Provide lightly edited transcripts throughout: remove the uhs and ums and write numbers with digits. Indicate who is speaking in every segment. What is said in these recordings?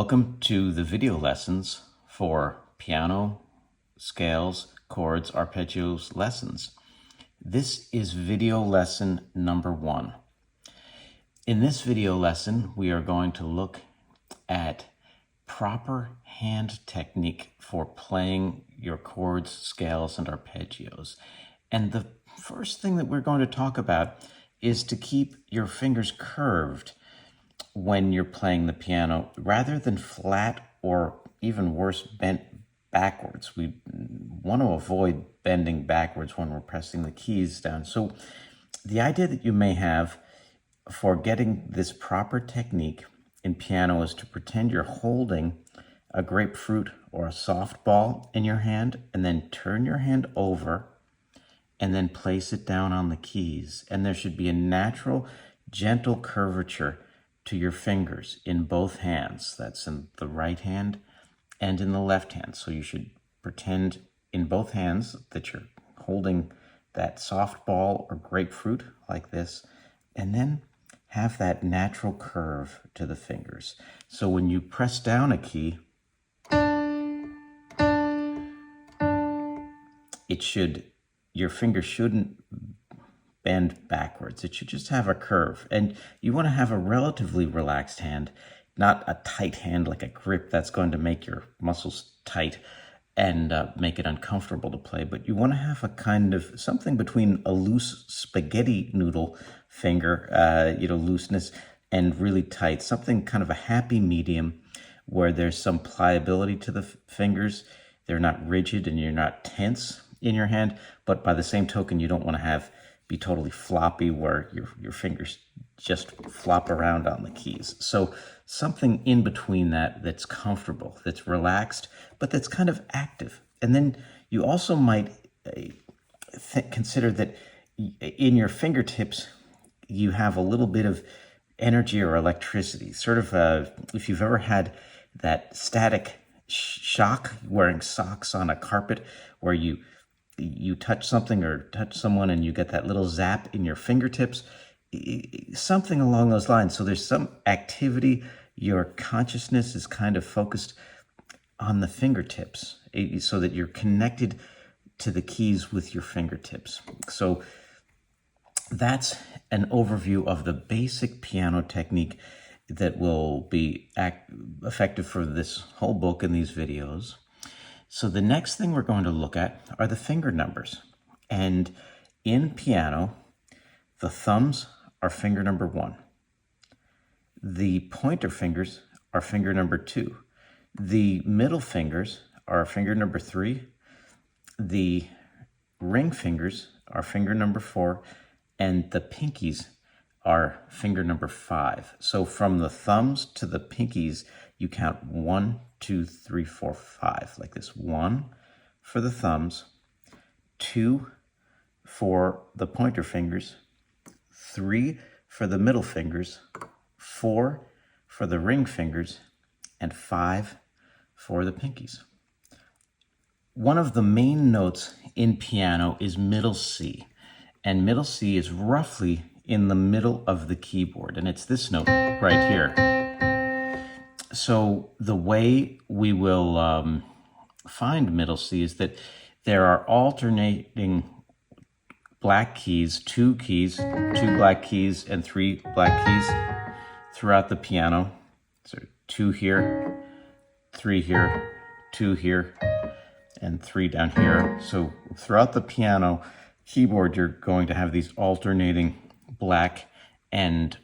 Speaker 1: Welcome to the video lessons for piano, scales, chords, arpeggios lessons. This is video lesson number 1. In this video lesson, we are going to look at proper hand technique for playing your chords, scales, and arpeggios. And the first thing that we're going to talk about is to keep your fingers curved when you're playing the piano, rather than flat or even worse, bent backwards. We want to avoid bending backwards when we're pressing the keys down. So the idea that you may have for getting this proper technique in piano is to pretend you're holding a grapefruit or a softball in your hand, and then turn your hand over and then place it down on the keys. And there should be a natural, gentle curvature to your fingers in both hands. That's in the right hand and in the left hand. So you should pretend in both hands that you're holding that softball or grapefruit like this, and then have that natural curve to the fingers. So when you press down a key, your finger shouldn't bend backwards. It should just have a curve. And you want to have a relatively relaxed hand, not a tight hand like a grip that's going to make your muscles tight and make it uncomfortable to play. But you want to have a kind of something between a loose spaghetti noodle finger, looseness, and really tight. Something kind of a happy medium where there's some pliability to the fingers. They're not rigid and you're not tense in your hand. But by the same token, you don't want to be totally floppy where your fingers just flop around on the keys. So something in between that's comfortable, that's relaxed, but that's kind of active. And then you also might consider that in your fingertips, you have a little bit of energy or electricity, sort of if you've ever had that static shock wearing socks on a carpet where you touch something or touch someone and you get that little zap in your fingertips, something along those lines. So there's some activity. Your consciousness is kind of focused on the fingertips so that you're connected to the keys with your fingertips. So that's an overview of the basic piano technique that will be effective for this whole book and these videos. So the next thing we're going to look at are the finger numbers. And in piano, the thumbs are finger number 1. The pointer fingers are finger number 2. The middle fingers are finger number 3. The ring fingers are finger number 4. And the pinkies are finger number 5. So from the thumbs to the pinkies, you count 1, 2, 3, 4, 5, like this. 1 for the thumbs, 2 for the pointer fingers, 3 for the middle fingers, 4 for the ring fingers, and 5 for the pinkies. One of the main notes in piano is middle C, and middle C is roughly in the middle of the keyboard, and it's this note right here. So the way we will find middle C is that there are alternating black keys, two black keys, and 3 black keys throughout the piano. So 2 here, 3 here, 2 here, and 3 down here. So throughout the piano keyboard, you're going to have these alternating black and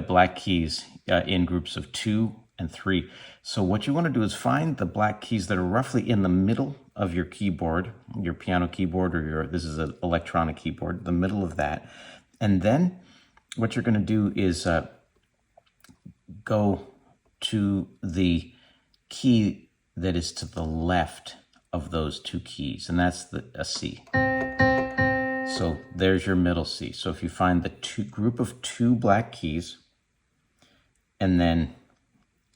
Speaker 1: black keys in groups of 2 and 3. So what you want to do is find the black keys that are roughly in the middle of your keyboard, your piano keyboard, or this is an electronic keyboard, the middle of that. And then what you're going to do is go to the key that is to the left of those 2 keys, and that's a C. So there's your middle C. So if you find the group of 2 black keys and then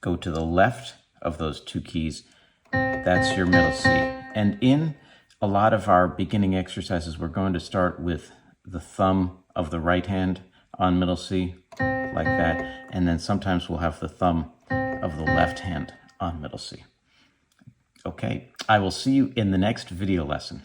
Speaker 1: go to the left of those 2 keys, that's your middle C. And in a lot of our beginning exercises, we're going to start with the thumb of the right hand on middle C, like that. And then sometimes we'll have the thumb of the left hand on middle C. Okay, I will see you in the next video lesson.